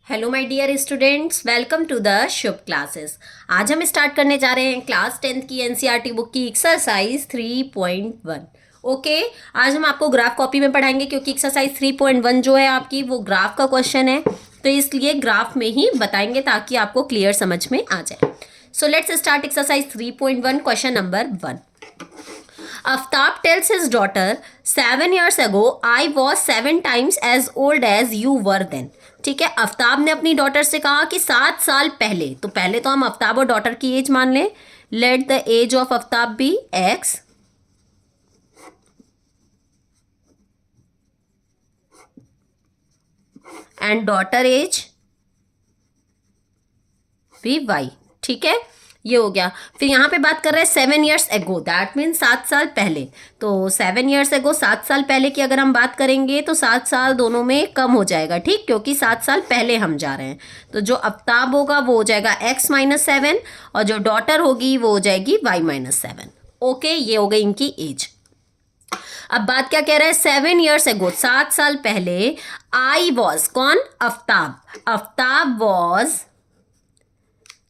Hello my dear students, welcome to the Shubh classes. आज हम start करने जा रहे हैं क्लास 10th की एनसीईआरटी बुक की एक्सरसाइज 3.1। ओके, आज हम आपको ग्राफ कॉपी में पढ़ाएंगे क्योंकि एक्सरसाइज 3.1 जो है आपकी वो ग्राफ का क्वेश्चन है, तो इसलिए ग्राफ में ही बताएंगे ताकि आपको क्लियर समझ में आ जाए। So let's start exercise 3.1। Question number 1। Aftab tells his daughter, 7 years ago, I was 7 times as old as you were then. ठीक है, आफ्ताब ने अपनी डॉटर से कहा कि 7 साल पहले, तो पहले तो हम आफ्ताब और डॉटर की एज मान लें। Let the age of Aftab be x and daughter age be y. ठीक है, ये हो गया। फिर यहाँ पे बात कर रहे हैं 7 years एगो, दैट मीन 7 साल पहले। तो 7 years एगो, 7 साल पहले की अगर हम बात करेंगे तो 7 साल दोनों में कम हो जाएगा, ठीक, क्योंकि 7 साल पहले हम जा रहे हैं। तो जो आफ्ताब होगा वो हो जाएगा x-7 और जो डॉटर होगी वो हो जाएगी y-7। ओके, ये हो गई इनकी एज। अब बात क्या कह रहा है, 7 years एगो, 7 साल पहले। आई वॉज, कौन, Aftab was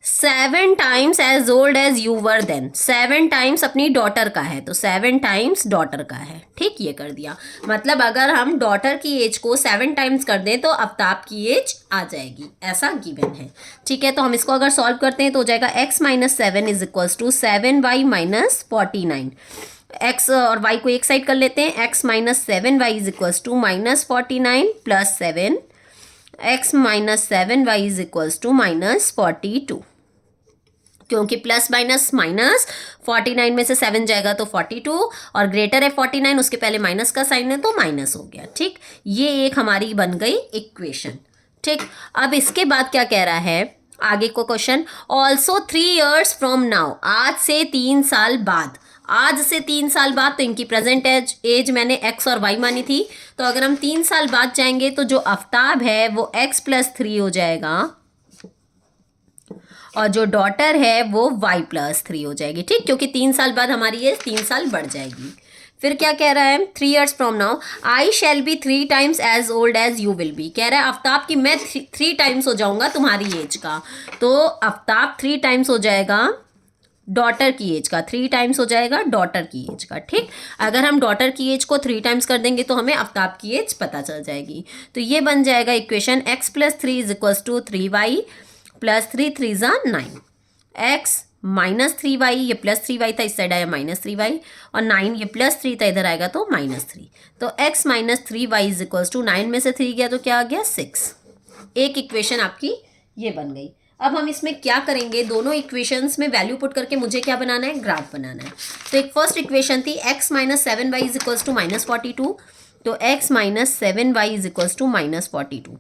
7 times as old as you were then. 7 times अपनी डॉटर का है तो 7 times डॉटर का है। ठीक, ये कर दिया। मतलब अगर हम डॉटर की एज को 7 times कर दें तो आफ्ताब की एज आ जाएगी, ऐसा गिवन है। ठीक है, तो हम इसको अगर सॉल्व करते हैं तो हो जाएगा x-7 is equals to 7y-49। x और y को एक साइड कर लेते हैं। x-7y is equals to -49 plus 7 x-7y is equals to -42, क्योंकि प्लस माइनस माइनस 49 में से 7 जाएगा तो 42 और ग्रेटर है 49, उसके पहले माइनस का साइन है तो माइनस हो गया। ठीक, ये एक हमारी बन गई इक्वेशन। ठीक, अब इसके बाद क्या कह रहा है आगे को question, also 3 years from now, आज से 3 साल बाद। आज से 3 साल बाद, तो इनकी प्रेजेंट एज मैंने x और y मानी थी, तो अगर हम 3 साल बाद जाएंगे तो जो आफ्ताब है वो x+3 हो जाएगा और जो डॉटर है वो y+3 हो जाएगी। ठीक, क्योंकि 3 साल बाद हमारी एज 3 साल बढ़ जाएगी। फिर क्या कह रहा है, 3 years from now I shall be 3 times as old as you will be. कह रहा है आफ्ताब की मैं 3 times हो जाऊंगा तुम्हारी एज का, तो आफ्ताब 3 times हो जाएगा डॉटर की एज का, 3 times हो जाएगा डॉटर की एज का। ठीक, अगर हम डॉटर की एज को 3 times कर देंगे तो हमें आफ्ताब की एज पता चल जाएगी। तो ये बन जाएगा equation x+3 is equals to 3y plus 3 3 ज़ा 9, x -3y, ये +3y था, इस साइड आया -3y, और 9 ये +3 था, इधर आएगा तो -3। तो x -3y is equals to 9 में से 3 गया तो क्या आ गया 6। एक इक्वेशन आपकी ये बन गई। अब हम इसमें क्या करेंगे, दोनों इक्वेशंस में वैल्यू पुट करके मुझे क्या बनाना है, ग्राफ बनाना है। तो एक फर्स्ट इक्वेशन थी x -7y is equals to -42, तो x -7y is equals to -42।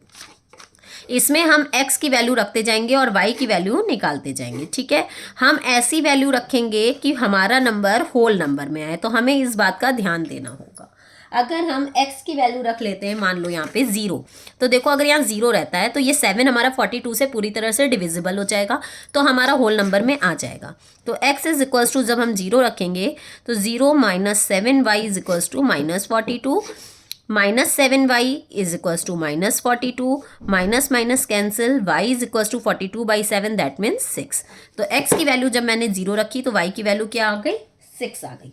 इसमें हम x की वैल्यू रखते जाएंगे और y की वैल्यू निकालते जाएंगे। ठीक है, हम ऐसी वैल्यू रखेंगे कि हमारा नंबर होल नंबर में आए, तो हमें इस बात का ध्यान देना होगा। अगर हम x की वैल्यू रख लेते हैं, मान लो यहाँ पे 0, तो देखो अगर यहाँ 0 रहता है तो ये 7 हमारा 42 से पूरी तरह से डिविजिबल हो जाएगा, तो हमारा होल नंबर में आ जाएगा। तो x इज इक्वल्स टू, जब हम 0 रखेंगे तो 0 -7y is equals to -42, -7y is equals to -42, minus minus cancel, y is equals to 42/7, that means 6। तो x की वैल्यू जब मैंने 0 रखी तो y की वैल्यू क्या आ गई, 6 आ गई।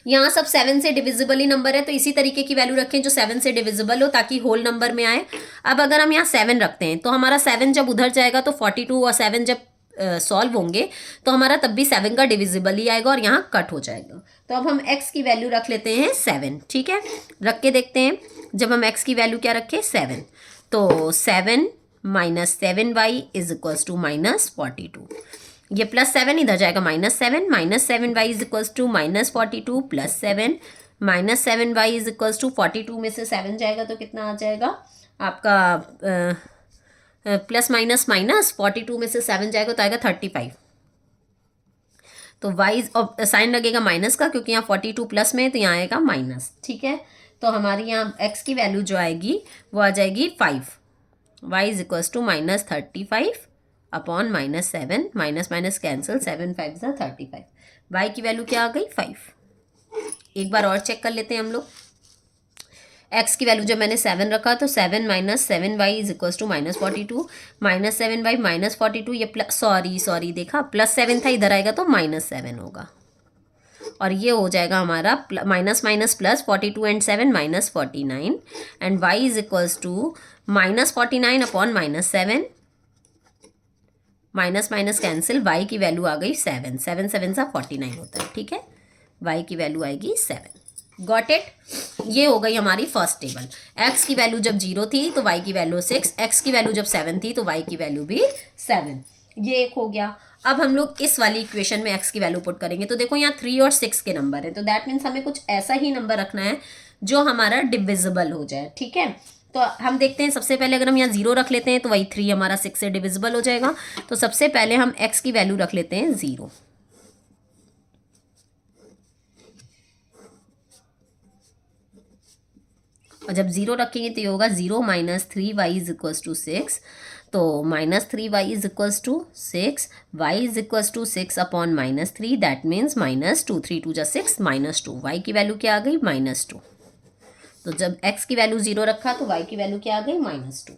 यहाँ सब 7 से डिविजिबल ही नंबर है, तो इसी तरीके की वैल्यू रखें जो 7 से डिविजिबल हो ताकि होल नंबर में आए। अब अगर हम यहाँ 7 रखते हैं तो हमारा 7 जब उधर जाएगा तो 42 और 7 जब सॉल्व होंगे तो हमारा तब भी 7 का डिविजिबल ही आएगा और यहाँ कट हो जाएगा। तो अब हम x की वैल्यू रख लेते हैं 7। ठीक है, रख के देखते हैं। जब हम x की वैल्यू क्या रखें 7, तो 7 -7y इज इक्वल्स टू -42, ये +7 इधर जाएगा -7, -7y is equals to -42 plus 7, -7y is equals to 42 में से 7 जाएगा तो कितना आ जाएगा आपका, प्लस माइनस माइनस 42 में से 7 जाएगा तो आएगा 35। तो y साइन लगेगा माइनस का, क्योंकि यहाँ 42 प्लस में है तो यहाँ आएगा माइनस। ठीक है, तो हमारी यहाँ x की वैल्यू जो आएगी वो आ जाएगी 5, y is equals to -35 upon -7, minus minus cancel, 7 5 ज़ा 35, y की वैल्यू क्या आ गई 5। एक बार और चेक कर लेते हैं हम लोग। एक्स की वैल्यू जब मैंने 7 रखा तो 7 minus 7y is equals to -42, -7y -42, ये प्लस सॉरी देखा +7 था, इधर आएगा तो -7 होगा और ये हो जाएगा हमारा minus minus plus 42 and 7 -49 and y is equals to -49 upon -7, minus minus cancel, y की वैल्यू आ गई 7, 7 7 सा 49 होता है, ठीक है, y की वैल्यू आएगी 7। Got it. ये हो गई हमारी फर्स्ट टेबल। x की वैल्यू जब 0 थी तो y की वैल्यू 6, x की वैल्यू जब 7 थी तो y की वैल्यू भी 7, ये एक हो गया। अब हम लोग इस वाली इक्वेशन में x की वैल्यू पुट करेंगे तो देखो यहाँ 3 और 6 के नंबर है, तो दैट मीन्स हमें कुछ ऐसा ही नंबर रखना है जो हमारा डिविजिबल हो जाए, ठीक है। तो हम देखते हैं, सबसे पहले अगर हम यहाँ 0 रख लेते हैं तो वही 3 हमारा 6 से डिविजिबल हो जाएगा। तो सबसे पहले हम x की वैल्यू रख लेते हैं 0, और जब 0 रखेंगे तो ये होगा 0 minus 3y is equals to 6, तो -3y is equals to 6, y is equals to 6 upon -3, that means -2, 3 2 जा 6, -2, y की वैल्यू क्या आ गई -2। तो जब x की वैल्यू 0 रखा तो y की वैल्यू क्या आ गई -2।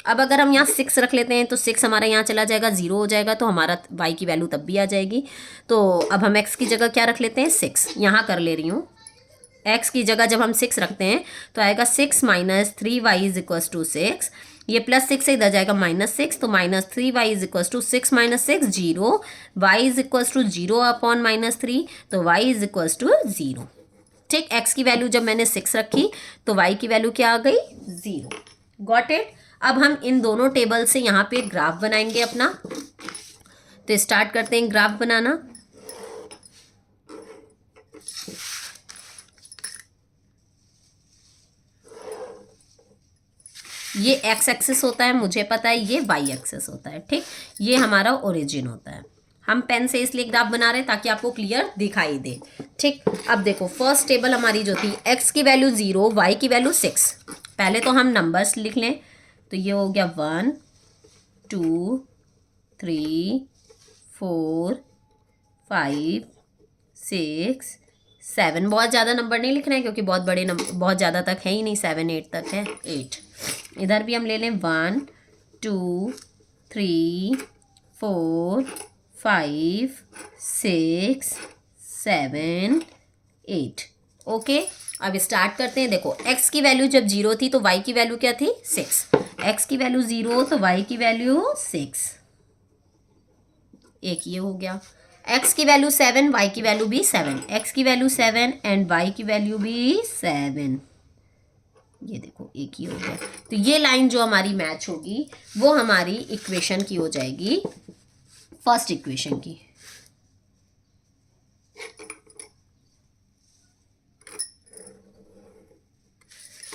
अब अगर हम यहाँ 6 रख लेते हैं तो 6 हमारा यहाँ चला जाएगा, 0 हो जाएगा, तो हमारा y की वैल्यू तब भी आ जाएगी। तो अब हम x की जगह क्या रख लेते हैं 6, यहाँ कर ले रही हूँ, x की जगह जब हम 6 रखते हैं तो आएगा 6 minus 3y is equals to 6, ये +6 से इधर जाएगा -6, तो -3y is equals to 6 minus 6 0, y is equals to 0 upon -3, तो y इज इक्वल्स टू 0, ठीक। x की वैल्यू जब मैंने 6 रखी तो y की वैल्यू क्या आ गई 0। Got it. अब हम इन दोनों टेबल से यहाँ पे ग्राफ बनाएंगे अपना, तो स्टार्ट करते हैं ग्राफ बनाना। ये x एक्सिस होता है, मुझे पता है, ये y एक्सिस होता है, ठीक। ये हमारा ओरिजिन होता है। हम पेन से इसलिए ग्राफ बना रहे हैं ताकि आपको क्लियर दिखाई दे, ठीक। अब देखो फर्स्ट टेबल हमारी जो थी, x की वैल्यू 0, y की वैल्यू 6। पहले तो हम नंबर्स लिख लें, तो ये हो गया 1 2 3 4 5 6 7। बहुत ज़्यादा नंबर नहीं लिखना है क्योंकि बहुत बड़े नंबर बहुत ज़्यादा तक है ही नहीं, 7 8 तक है, 8। इधर भी हम ले लें 1 2 3 4 5 6 7 8। ओके, अब स्टार्ट करते हैं। देखो x की वैल्यू जब 0 थी तो y की वैल्यू क्या थी 6, x की वैल्यू 0 तो y की वैल्यू 6, एक ये हो गया। x की वैल्यू 7, y की वैल्यू भी 7, x की वैल्यू 7 एंड y की वैल्यू भी 7, ये देखो एक ही हो गया। तो ये लाइन जो हमारी मैच होगी वो हमारी इक्वेशन की हो जाएगी, फर्स्ट इक्वेशन की।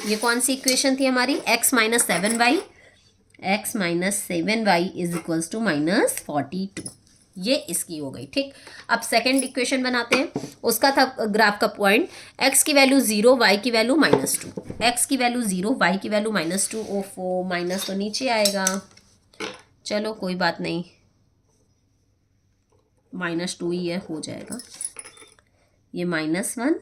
ये कौन सी इक्वेशन थी हमारी, x minus 7y, x minus 7y is equals to -42, ये इसकी हो गई, ठीक। अब सेकंड इक्वेशन बनाते हैं, उसका था ग्राफ का पॉइंट x की वैल्यू 0, y की वैल्यू -2, x की वैल्यू 0, y की वैल्यू -2। ओफो, माइनस तो नीचे आएगा, चलो कोई बात नहीं, -2 ही है, हो जाएगा। ये -1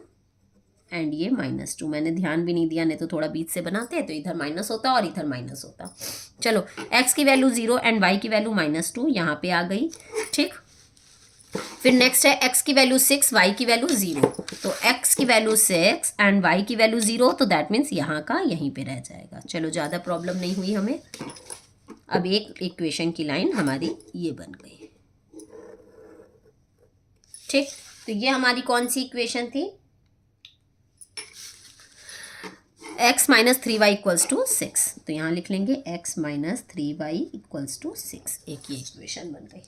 एंड ये -2, मैंने ध्यान भी नहीं दिया, नहीं तो थोड़ा बीच से बनाते हैं तो इधर माइनस होता और इधर माइनस होता। चलो x की वैल्यू 0 एंड y की वैल्यू -2 यहाँ पे आ गई, ठीक। फिर नेक्स्ट है x की वैल्यू 6, y की वैल्यू 0, तो x की वैल्यू 6 एंड y की वैल्यू 0, तो दैट मीन्स यहाँ का यहीं पे रह जाएगा। चलो ज़्यादा प्रॉब्लम नहीं हुई हमें। अब एक इक्वेशन की लाइन हमारी ये बन गई, ठीक। तो ये हमारी कौन सी इक्वेशन थी, x minus 3y equals to 6, तो यहाँ लिख लेंगे x minus 3y equals to 6, एक ये इक्वेशन बन गई।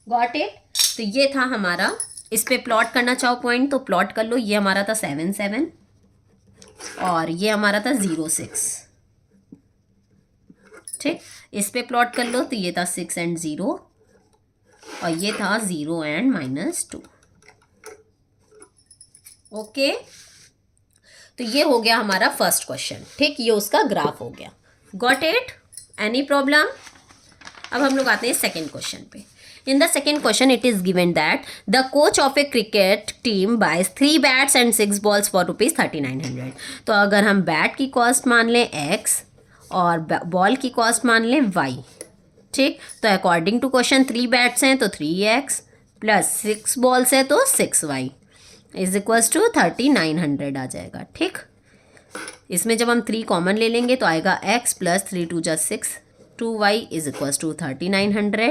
Got it. तो ये था हमारा, इस पे प्लॉट करना चाहो पॉइंट तो प्लॉट कर लो। ये हमारा था 7 7 और ये हमारा था 0 6, ठीक। इस पे प्लॉट कर लो तो ये था 6 एंड 0 और ये था 0 एंड -2। ओके, तो ये हो गया हमारा फर्स्ट क्वेश्चन, ठीक। ये उसका ग्राफ हो गया। Got it, any problem. अब हम लोग आते हैं सेकंड क्वेश्चन पे। In the second question, it is given that the coach of a cricket team buys 3 bats and 6 balls for rupees 3900. तो अगर हम बैट की कॉस्ट मान लें x और बॉल की कॉस्ट मान लें y, ठीक, तो अकॉर्डिंग टू क्वेश्चन 3 बैट्स हैं तो 3x प्लस 6 बॉल्स है तो 6y इज इक्वल्स टू 3900 आ जाएगा, ठीक। इसमें जब हम 3 कॉमन ले लेंगे तो आएगा x प्लस 3 2 जा 6, 2y इज इक्वल्स टू 3900।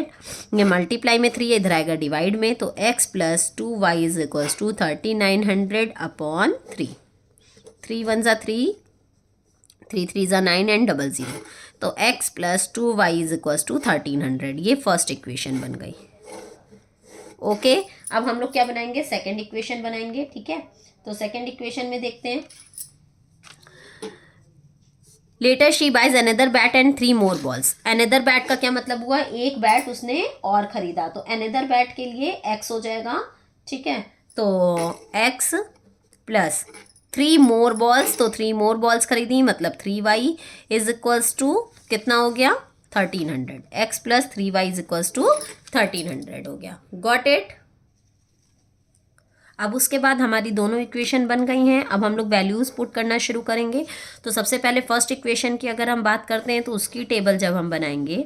ये मल्टीप्लाई में 3 इधर आएगा डिवाइड में, तो x plus 2y is equals to 3900 upon 3। 3 1 जा 3, 3 3 जा 9 एंड 00, तो x plus 2y is equals to 1300। ये फर्स्ट इक्वेशन बन गई। ओके, अब हम लोग क्या बनाएंगे, सेकेंड इक्वेशन बनाएंगे, ठीक है। तो सेकेंड इक्वेशन में देखते हैं, later she buys another bat and 3 more balls. Another bat का क्या मतलब हुआ, एक बैट उसने और खरीदा, तो अनदर बैट के लिए x हो जाएगा, ठीक है। तो x प्लस 3 मोर बॉल्स, तो 3 मोर बॉल्स खरीदी मतलब 3y इज इक्वल्स टू कितना हो गया 1300। x plus 3y is equals to 1300 हो गया। Got it. अब उसके बाद हमारी दोनों इक्वेशन बन गई हैं। अब हम लोग वैल्यूज़ पुट करना शुरू करेंगे। तो सबसे पहले फर्स्ट इक्वेशन की अगर हम बात करते हैं तो उसकी टेबल जब हम बनाएंगे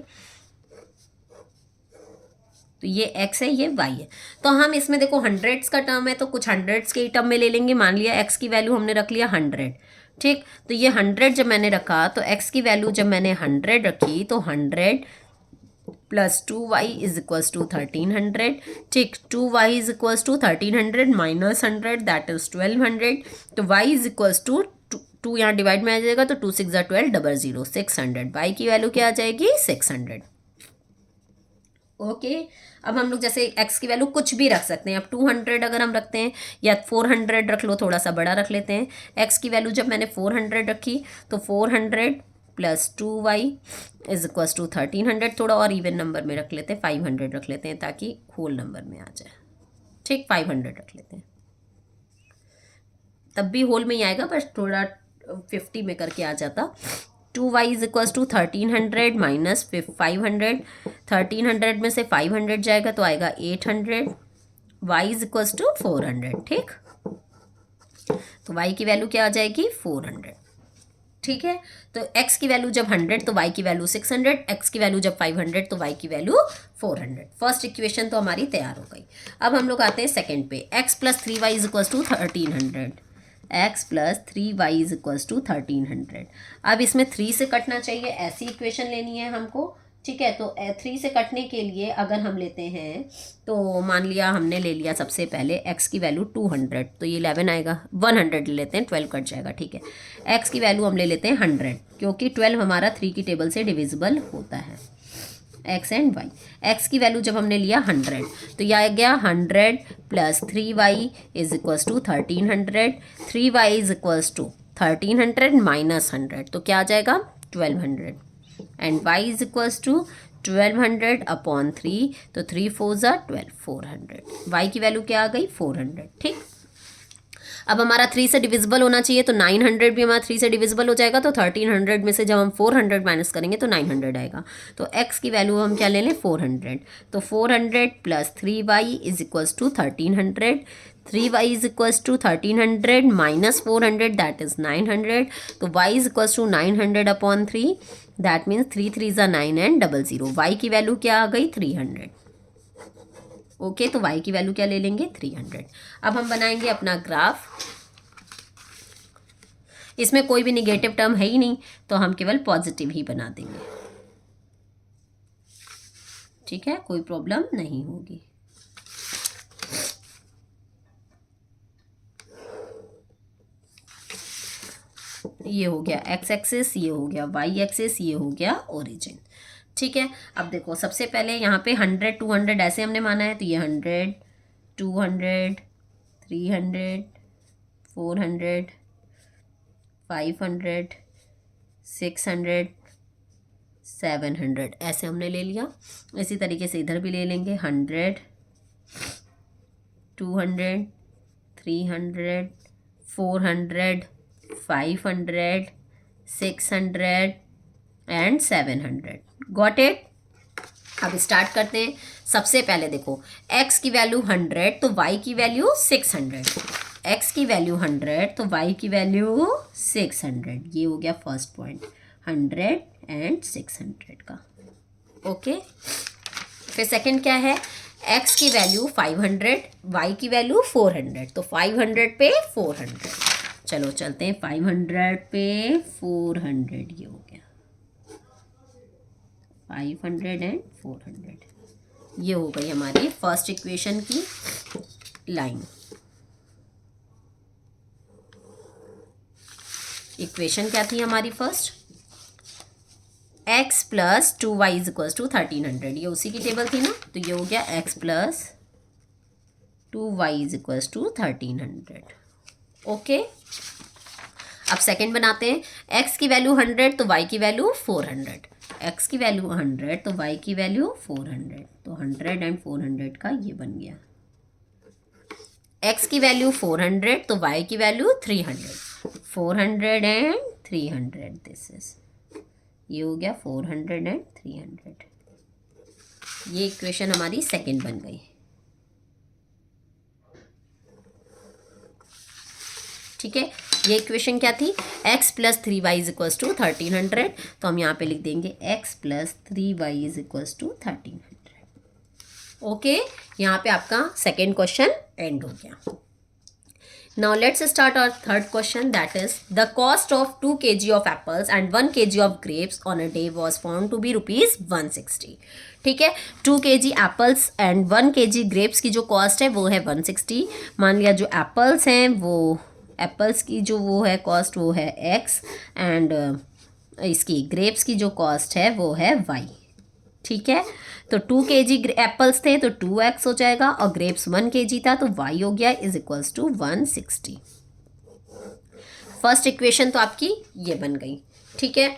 तो ये x है, ये y है। तो हम इसमें देखो हंड्रेड्स का टर्म है तो कुछ हंड्रेड्स के टर्म में ले लेंगे। मान लिया x की वैल्यू हमने रख लिया 100, ठीक। तो ये 100 जब मैंने रखा तो x की वैल्यू जब मैंने 100 रखी तो 100 plus 2y is equals to 1300, ठीक। 2y is equals to 1300 minus 100 that is 1200। तो y इज इक्वल्स टू 2 यहाँ डिवाइड में आ जाएगा तो 2 6 12 00 600। y की वैल्यू क्या आ जाएगी 600। ओके, अब हम लोग जैसे x की वैल्यू कुछ भी रख सकते हैं। अब 200 अगर हम रखते हैं या 400 रख लो, थोड़ा सा बड़ा रख लेते हैं। x की वैल्यू जब मैंने 400 रखी तो 400 plus 2y is equals to 1300। थोड़ा और इवन नंबर में रख लेते हैं, 500 रख लेते हैं ताकि होल नंबर में आ जाए, ठीक। 500 रख लेते हैं, तब भी होल में ही आएगा, बस थोड़ा 50 में करके आ जाता। 2y is equals to 1300 minus 500। 1300 में से 500 जाएगा तो आएगा 800। y इज इक्वल्स टू 400, ठीक। तो y की वैल्यू क्या आ जाएगी 400, ठीक है। तो x की वैल्यू जब 100 तो y की वैल्यू 600, x की वैल्यू जब 500 तो y की वैल्यू 400। फर्स्ट इक्वेशन तो हमारी तैयार हो गई। अब हम लोग आते हैं सेकंड पे। x plus 3y is equals to 1300, x plus 3y is equals to 1300। अब इसमें 3 से कटना चाहिए, ऐसी इक्वेशन लेनी है हमको, ठीक है। तो 3 से कटने के लिए अगर हम लेते हैं तो मान लिया हमने ले लिया सबसे पहले x की वैल्यू 200, तो ये 11 आएगा। 100 ले लेते हैं, 12 कट जाएगा, ठीक है। x की वैल्यू हम ले लेते हैं 100 क्योंकि 12 हमारा 3 की टेबल से डिविजिबल होता है, x एंड y। x की वैल्यू जब हमने लिया 100 तो यह आ गया 100 plus 3y is equals to 1300। 3y is equals to 1300 minus 100 तो क्या आ जाएगा 1200 and y is equals to 1200 upon 3, तो 3 4 ज़ा 12 400। y की वैल्यू क्या आ गई 400, ठीक। अब हमारा 3 से डिविजिबल होना चाहिए तो 900 भी हमारा 3 से डिविजिबल हो जाएगा। तो 1300 में से जब हम 400 माइनस करेंगे तो 900 आएगा। तो x की वैल्यू हम क्या ले लें 400, तो 400 plus 3y is equals to 1300। 3y is equals to 1300 minus 400 that is 900। तो y is equals to 900 upon 3 that means 3 3 ज़ा 9 एंड 00। y की वैल्यू क्या आ गई 300। ओके, तो y की वैल्यू क्या ले लेंगे 300। अब हम बनाएंगे अपना ग्राफ। इसमें कोई भी निगेटिव टर्म है ही नहीं तो हम केवल पॉजिटिव ही बना देंगे, ठीक है, कोई प्रॉब्लम नहीं होगी। ये हो गया x एक्सिस, ये हो गया y एक्सिस, ये हो गया ओरिजिन, ठीक है। अब देखो सबसे पहले यहाँ पे 100 200 ऐसे हमने माना है तो ये 100 200 300 400 500 600 700 ऐसे हमने ले लिया। इसी तरीके से इधर भी ले लेंगे 100 200 300 400 500 600 and 700। Got it? अब स्टार्ट करते हैं। सबसे पहले देखो x की वैल्यू 100 तो y की वैल्यू 600, x की वैल्यू 100 तो y की वैल्यू 600। ये हो गया फर्स्ट पॉइंट, 100 एंड 600 का। ओके, फिर सेकंड क्या है, x की वैल्यू 500, y की वैल्यू 400, तो 500 पे 400। चलो चलते हैं, 500 पे 400, ये हो गया 500 एंड 400। ये हो गई हमारी फर्स्ट इक्वेशन की लाइन। इक्वेशन क्या थी हमारी first, x plus 2y is equals to 1300, ये उसी की टेबल थी ना, तो ये हो गया x plus 2y is equals to 1300। Okay, अब सेकंड बनाते हैं, x की वैल्यू 100 तो y की वैल्यू 400, x की वैल्यू 100 तो y की वैल्यू 400, तो 100 एंड 400 का ये बन गया। x की वैल्यू 400 तो y की वैल्यू 300, 400 एंड 300, दिस इज, ये हो गया 400 एंड 300। ये इक्वेशन हमारी सेकंड बन गई। ठीक है, ये इक्वेशन क्या थी, x plus 3y is equals to 1300, तो हम यहाँ पे लिख देंगे x plus 3y is equals to 1300। Okay, यहाँ पे आपका सेकेंड क्वेश्चन एंड हो गया। Now let's start our third question, that is the cost of 2 kg of apples and 1 kg of grapes on a day was found to be rupees 160। ठीक है, 2 kg apples and 1 kg grapes की जो cost है वो है 160। मान लिया जो एप्पल्स हैं वो एप्पल्स की जो वो है कॉस्ट वो है x एंड इसकी ग्रेप्स की जो कॉस्ट है वो है y। ठीक है, तो 2 kg एप्पल्स थे तो 2x हो जाएगा और ग्रेप्स 1 kg था तो y हो गया is equals to 160। First equation तो आपकी ये बन गई। ठीक है,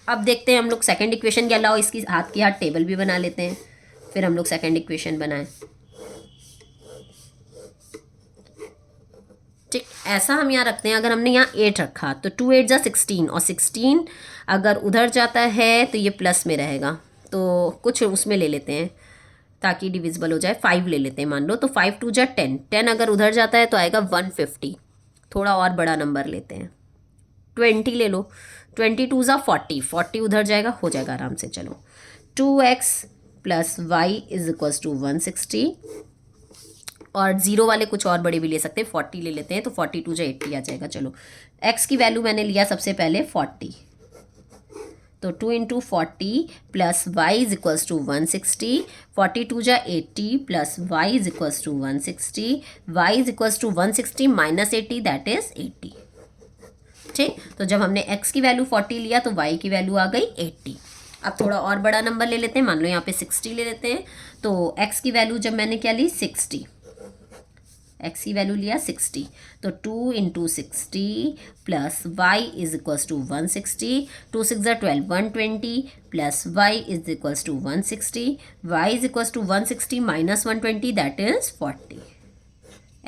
अब देखते हैं हम लोग सेकंड इक्वेशन के अलावा इसकी हाथ की हाथ टेबल भी बना लेते हैं, फिर हम लोग सेकंड इक्वेशन बनाएं। ठीक, ऐसा हम यहाँ रखते हैं, अगर हमने यहाँ 8 रखा तो 2 8 जा 16 और 16 अगर उधर जाता है तो ये प्लस में रहेगा, तो कुछ उसमें ले लेते हैं ताकि डिविजिबल हो जाए। 5 ले लेते हैं मान लो, तो 5 2 जा 10, 10 अगर उधर जाता है तो आएगा 150। थोड़ा और बड़ा नंबर लेते हैं, 20 ले लो, 22 जा 40, 40 उधर जाएगा, हो जाएगा आराम से। चलो 2x plus y is equals to 160, और जीरो वाले कुछ और बड़े भी ले सकते हैं, 40 ले लेते हैं तो 42 जा 80 आ जाएगा। चलो x की वैल्यू मैंने लिया सबसे पहले 40, तो 2 into 40 plus y is equals to 160, 42 जा 80 plus y is equals to 160, y is equals to 160 minus 80 that is 80। ठीक, तो जब हमने x की वैल्यू 40 लिया तो y की वैल्यू आ गई 80। अब थोड़ा और बड़ा नंबर ले लेते हैं, मान लो यहाँ पे 60 ले लेते हैं, तो x की वैल्यू जब मैंने क्या ली 60, x की वैल्यू लिया 60, तो 2 into 60 plus y is equals to 160, 2 6 जा 12 120 plus y is equals to 160, y is equals to 160 minus 120 that is 40।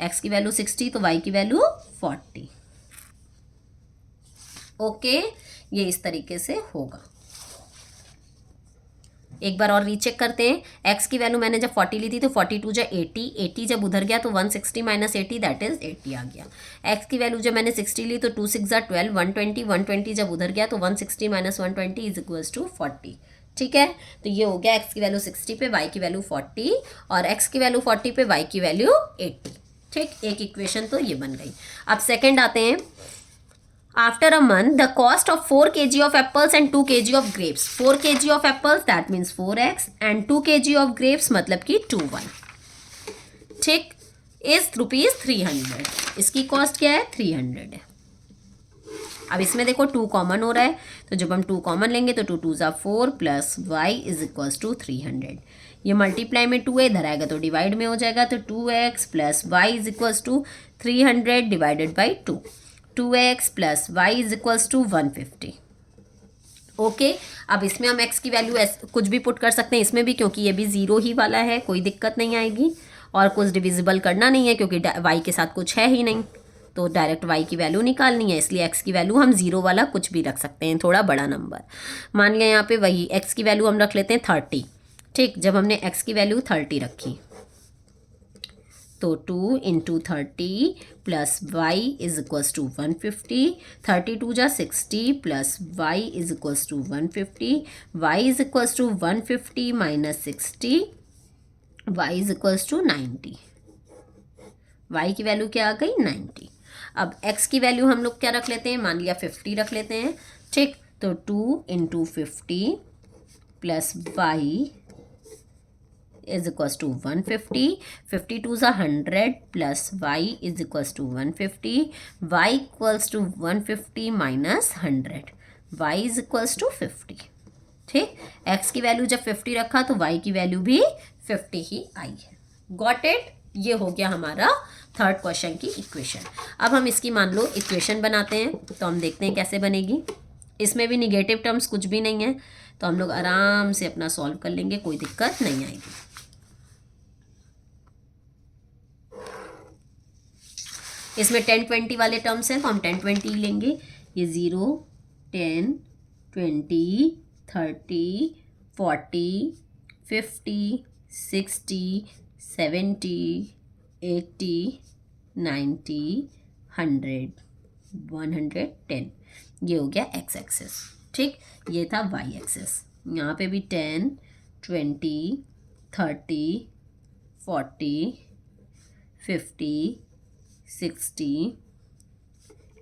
x की वैल्यू 60 तो y की वैल्यू 40। ओके, ये इस तरीके से होगा। एक बार और रीचेक करते हैं, x की वैल्यू मैंने जब 40 ली थी तो 42 जा 80, 80 जब उधर गया तो 160 माइनस 80 दैट इज 80 आ गया। x की वैल्यू जब मैंने 60 ली तो 2 6 जा 12 120, 120 जब उधर गया तो 160 माइनस 120 इज इक्वल्स टू 40। ठीक है, तो ये हो गया x की वैल्यू 60 पे y की वैल्यू 40 और x की वैल्यू 40 पे y की वैल्यू 80। ठीक, एक इक्वेशन तो ये बन गई। अब सेकेंड आते हैं, after a month the cost of 4 kg of apples and 2 kg of grapes, 4 kg of apples that means 4x and 2 kg of grapes मतलब कि 2y, ठीक, is रुपीज़ 300। इसकी कॉस्ट क्या है 300 है। अब इसमें देखो 2 कॉमन हो रहा है, तो जब हम 2 कॉमन लेंगे तो 2 2 जा 4 plus y is equals to 300। ये मल्टीप्लाई में 2 है, इधर आएगा तो डिवाइड में हो जाएगा, तो 2x plus y is equals to 300 divided by 2, 2x plus y is equals to 150। Okay, अब इसमें हम x की वैल्यू कुछ भी पुट कर सकते हैं इसमें भी, क्योंकि ये भी ज़ीरो ही वाला है, कोई दिक्कत नहीं आएगी, और कुछ डिविजिबल करना नहीं है क्योंकि y के साथ कुछ है ही नहीं। तो डायरेक्ट y की वैल्यू निकालनी है, इसलिए x की वैल्यू हम 0 वाला कुछ भी रख सकते हैं, थोड़ा बड़ा नंबर। मान लिया यहाँ पे वही x की वैल्यू हम रख लेते हैं 30। ठीक, जब हमने x की वैल्यू 30 रखी तो 2 into 30 plus y is equals to 150, 32 जा 60 plus y is equals to 150, y is equals to 150 minus 60, y is equals to 90। Y की वैल्यू क्या आ गई 90। अब x की वैल्यू हम लोग क्या रख लेते हैं, मान लिया 50 रख लेते हैं। ठीक, तो 2 into 50 plus y is equals to 150, 52 is 100 plus y is equals to 150, y equals to 150 minus 100, y is equals to 50। ठीक, x की वैल्यू जब 50 रखा तो y की वैल्यू भी 50 ही आई है। Got it? ये हो गया हमारा थर्ड क्वेश्चन की इक्वेशन। अब हम इसकी मान लो इक्वेशन बनाते हैं, तो हम देखते हैं कैसे बनेगी। इसमें भी निगेटिव टर्म्स कुछ भी नहीं है, तो हम लोग आराम से अपना सॉल्व कर लेंगे, कोई दिक्कत नहीं आएगी। इसमें 10 20 वाले टर्म्स हैं, तो हम 10 20 लेंगे। ये 0 10 20 30 40 50 60 70 80 90 100 110। ये हो गया x एक्सेस। ठीक, ये था y एक्सेस। यहाँ पे भी 10 20 30 40 50 60,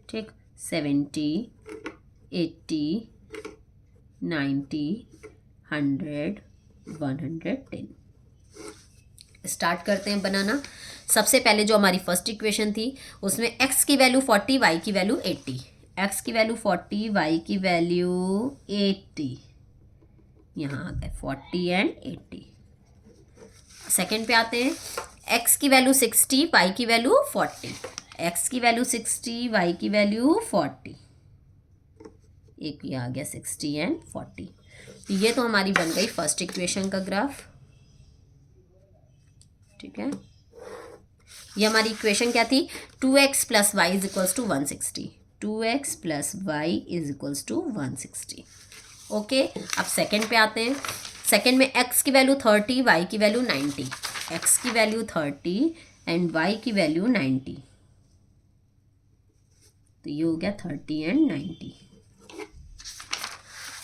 ठीक, 70 80 90 100 110। स्टार्ट करते हैं बनाना। सबसे पहले जो हमारी फर्स्ट इक्वेशन थी उसमें x की वैल्यू 40, y की वैल्यू 80। x की वैल्यू 40, y की वैल्यू 80, यहाँ आ गए 40 एंड 80। सेकेंड पे आते हैं, x की वैल्यू 60, y की वैल्यू 40। x की वैल्यू 60, y की वैल्यू 40। एक ये आ गया 60 एंड 40। तो ये तो हमारी बन गई फर्स्ट इक्वेशन का ग्राफ। ठीक है, ये हमारी इक्वेशन क्या थी, 2x plus y is equals to 160। 2x plus y is equals to 160। Okay, अब सेकेंड पे आते हैं। सेकेंड में x की वैल्यू 30, y की वैल्यू 90। x की वैल्यू 30 एंड y की वैल्यू 90, तो ये हो गया 30 एंड 90।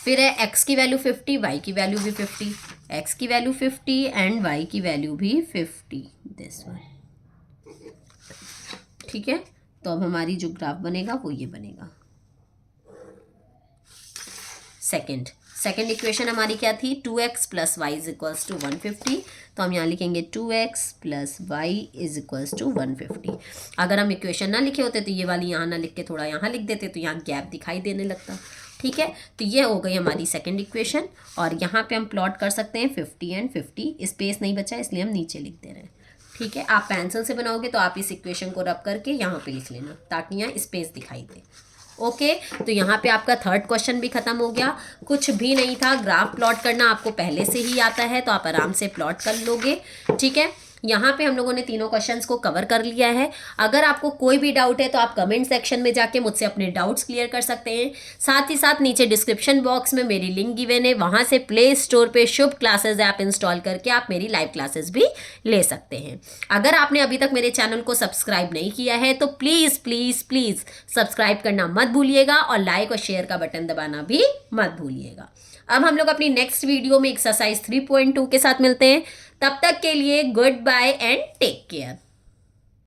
फिर है x की वैल्यू 50, y की वैल्यू भी 50। x की वैल्यू 50 एंड y की वैल्यू भी 50, दिस वन। ठीक है, तो अब हमारी जो ग्राफ बनेगा वो ये बनेगा। सेकेंड इक्वेशन हमारी क्या थी, 2x plus y is equals to 150। तो हम यहाँ लिखेंगे 2x plus y is equals to 150। अगर हम इक्वेशन ना लिखे होते तो ये वाली यहाँ ना लिख के थोड़ा यहाँ लिख देते, तो यहाँ गैप दिखाई देने लगता। ठीक है, तो ये हो गई हमारी सेकेंड इक्वेशन। और यहाँ पे हम प्लॉट कर सकते हैं 50 एंड 50। स्पेस नहीं बचा इसलिए हम नीचे लिख दे रहे हैं। ठीक है, आप पेंसिल से बनाओगे तो आप इस इक्वेशन को रब करके यहाँ पे लिख लेना ताकि यहाँ स्पेस दिखाई दे। ओके, तो यहाँ पे आपका थर्ड क्वेश्चन भी खत्म हो गया। कुछ भी नहीं था, ग्राफ प्लॉट करना आपको पहले से ही आता है, तो आप आराम से प्लॉट कर लोगे। ठीक है, यहाँ पे हम लोगों ने तीनों क्वेश्चंस को कवर कर लिया है। अगर आपको कोई भी डाउट है तो आप कमेंट सेक्शन में जाके मुझसे अपने डाउट्स क्लियर कर सकते हैं। साथ ही साथ नीचे डिस्क्रिप्शन बॉक्स में मेरी लिंक गिवन है, वहाँ से प्ले स्टोर पे शुभ क्लासेस ऐप इंस्टॉल करके आप मेरी लाइव क्लासेस भी ले सकते हैं। अगर आपने अभी तक मेरे चैनल को सब्सक्राइब नहीं किया है तो प्लीज़ प्लीज़ प्लीज़ सब्सक्राइब करना मत भूलिएगा और लाइक और शेयर का बटन दबाना भी मत भूलिएगा। अब हम लोग अपनी नेक्स्ट वीडियो में एक्सरसाइज 3.2 के साथ मिलते हैं। तब तक के लिए good bye and take care.